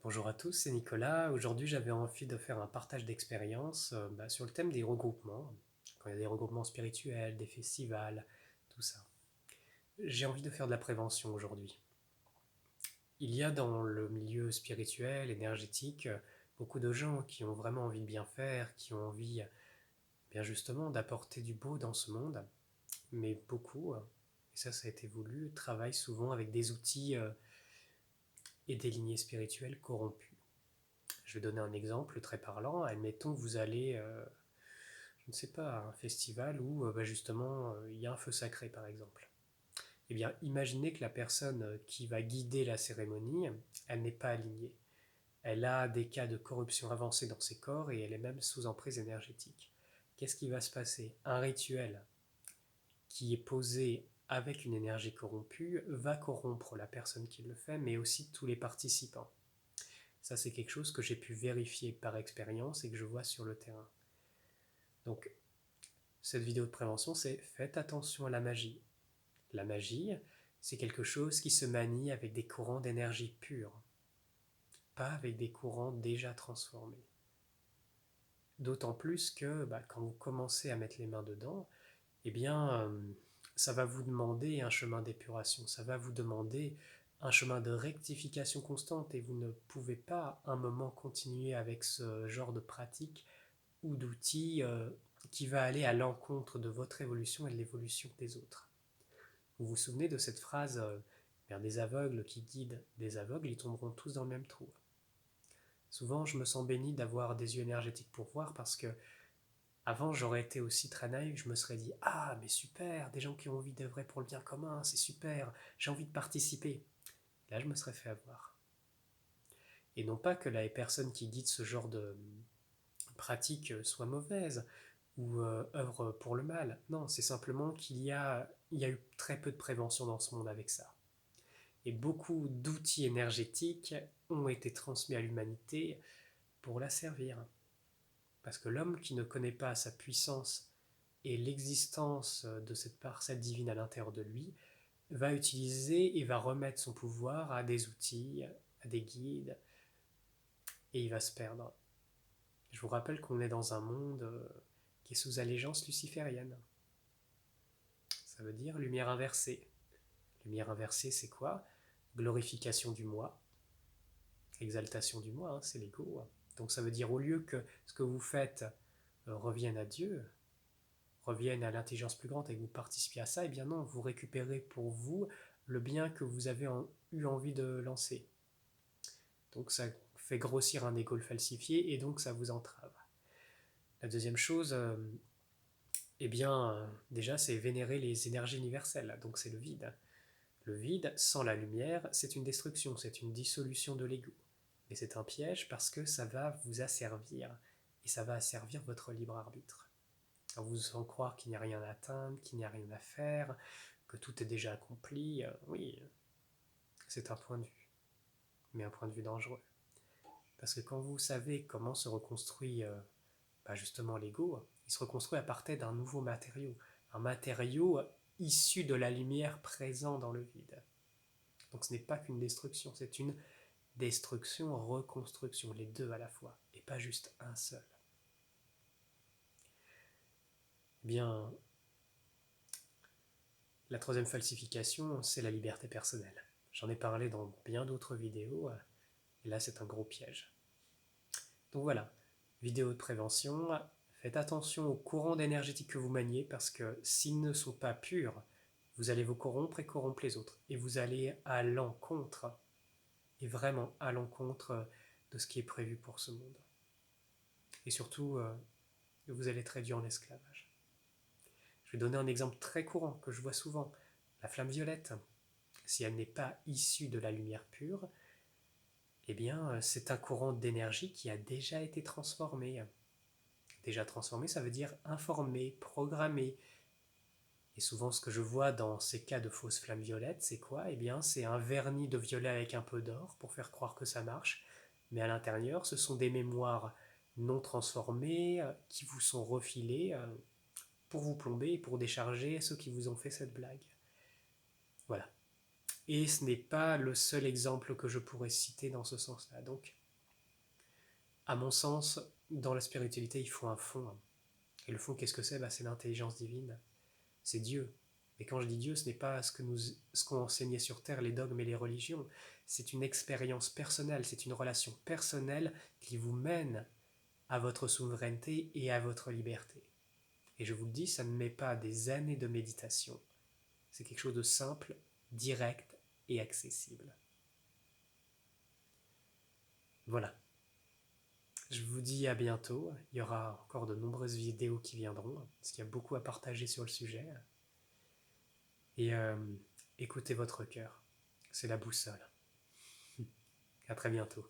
Bonjour à tous, c'est Nicolas. Aujourd'hui, j'avais envie de faire un partage d'expérience sur le thème des regroupements. Quand il y a des regroupements spirituels, des festivals, tout ça. J'ai envie de faire de la prévention aujourd'hui. Il y a dans le milieu spirituel, énergétique, beaucoup de gens qui ont vraiment envie de bien faire, qui ont envie, bien justement, d'apporter du beau dans ce monde. Mais beaucoup, et ça a été voulu, travaillent souvent avec des outils et des lignées spirituelles corrompues. Je vais donner un exemple très parlant. Admettons que vous allez, je ne sais pas, à un festival où justement il y a un feu sacré par exemple. Eh bien, imaginez que la personne qui va guider la cérémonie, elle n'est pas alignée. Elle a des cas de corruption avancés dans ses corps et elle est même sous emprise énergétique. Qu'est-ce qui va se passer? Un rituel qui est posé avec une énergie corrompue va corrompre la personne qui le fait, mais aussi tous les participants. Ça, c'est quelque chose que j'ai pu vérifier par expérience et que je vois sur le terrain. Donc, cette vidéo de prévention, c'est faites attention à la magie. La magie, c'est quelque chose qui se manie avec des courants d'énergie pure, pas avec des courants déjà transformés. D'autant plus que quand vous commencez à mettre les mains dedans, eh bien, ça va vous demander un chemin d'épuration, ça va vous demander un chemin de rectification constante et vous ne pouvez pas un moment continuer avec ce genre de pratique ou d'outils qui va aller à l'encontre de votre évolution et de l'évolution des autres. Vous vous souvenez de cette phrase des aveugles qui guident des aveugles, ils tomberont tous dans le même trou. Souvent, je me sens béni d'avoir des yeux énergétiques pour voir parce que avant, j'aurais été aussi très naïf, je me serais dit ah, mais super, des gens qui ont envie d'œuvrer pour le bien commun, c'est super, j'ai envie de participer. Là, je me serais fait avoir. Et non pas que la personne qui guide ce genre de pratique soit mauvaise ou œuvre pour le mal. Non, c'est simplement qu'il y a eu très peu de prévention dans ce monde avec ça. Et beaucoup d'outils énergétiques ont été transmis à l'humanité pour la servir. Parce que l'homme qui ne connaît pas sa puissance et l'existence de cette parcelle divine à l'intérieur de lui va utiliser et va remettre son pouvoir à des outils, à des guides, et il va se perdre. Je vous rappelle qu'on est dans un monde qui est sous allégeance luciférienne. Ça veut dire lumière inversée. Lumière inversée, c'est quoi? Glorification du moi, exaltation du moi, c'est l'ego. Donc ça veut dire au lieu que ce que vous faites revienne à Dieu, revienne à l'intelligence plus grande et que vous participiez à ça, eh bien non, vous récupérez pour vous le bien que vous avez eu envie de lancer. Donc ça fait grossir un ego falsifié et donc ça vous entrave. La deuxième chose, déjà, c'est vénérer les énergies universelles, donc c'est le vide. Le vide, sans la lumière, c'est une destruction, c'est une dissolution de l'ego. Mais c'est un piège parce que ça va vous asservir, et ça va asservir votre libre arbitre. À vous en croire qu'il n'y a rien à atteindre, qu'il n'y a rien à faire, que tout est déjà accompli, oui, c'est un point de vue, mais un point de vue dangereux. Parce que quand vous savez comment se reconstruit justement l'ego, il se reconstruit à partir d'un nouveau matériau, un matériau issu de la lumière présent dans le vide. Donc ce n'est pas qu'une destruction, c'est une destruction, reconstruction, les deux à la fois, et pas juste un seul. Bien, la troisième falsification, c'est la liberté personnelle. J'en ai parlé dans bien d'autres vidéos, et là c'est un gros piège. Donc voilà, vidéo de prévention, faites attention aux courants énergétiques que vous maniez, parce que s'ils ne sont pas purs, vous allez vous corrompre et corrompre les autres, et vous allez à l'encontre, et vraiment à l'encontre de ce qui est prévu pour ce monde. Et surtout, vous allez être réduit en esclavage. Je vais donner un exemple très courant que je vois souvent. La flamme violette, si elle n'est pas issue de la lumière pure, eh bien, c'est un courant d'énergie qui a déjà été transformé. Déjà transformé, ça veut dire informé, programmé. Et souvent, ce que je vois dans ces cas de fausses flammes violettes, c'est quoi? Eh bien, c'est un vernis de violet avec un peu d'or pour faire croire que ça marche. Mais à l'intérieur, ce sont des mémoires non transformées qui vous sont refilées pour vous plomber et pour décharger ceux qui vous ont fait cette blague. Voilà. Et ce n'est pas le seul exemple que je pourrais citer dans ce sens-là. Donc, à mon sens, dans la spiritualité, il faut un fond. Et le fond, qu'est-ce que c'est? C'est l'intelligence divine, c'est Dieu. Et quand je dis Dieu, ce n'est pas ce qu'ont enseigné sur Terre les dogmes et les religions. C'est une expérience personnelle, c'est une relation personnelle qui vous mène à votre souveraineté et à votre liberté. Et je vous le dis, ça ne met pas des années de méditation. C'est quelque chose de simple, direct et accessible. Voilà. Je vous dis à bientôt. Il y aura encore de nombreuses vidéos qui viendront, parce qu'il y a beaucoup à partager sur le sujet. Et écoutez votre cœur. C'est la boussole. À très bientôt.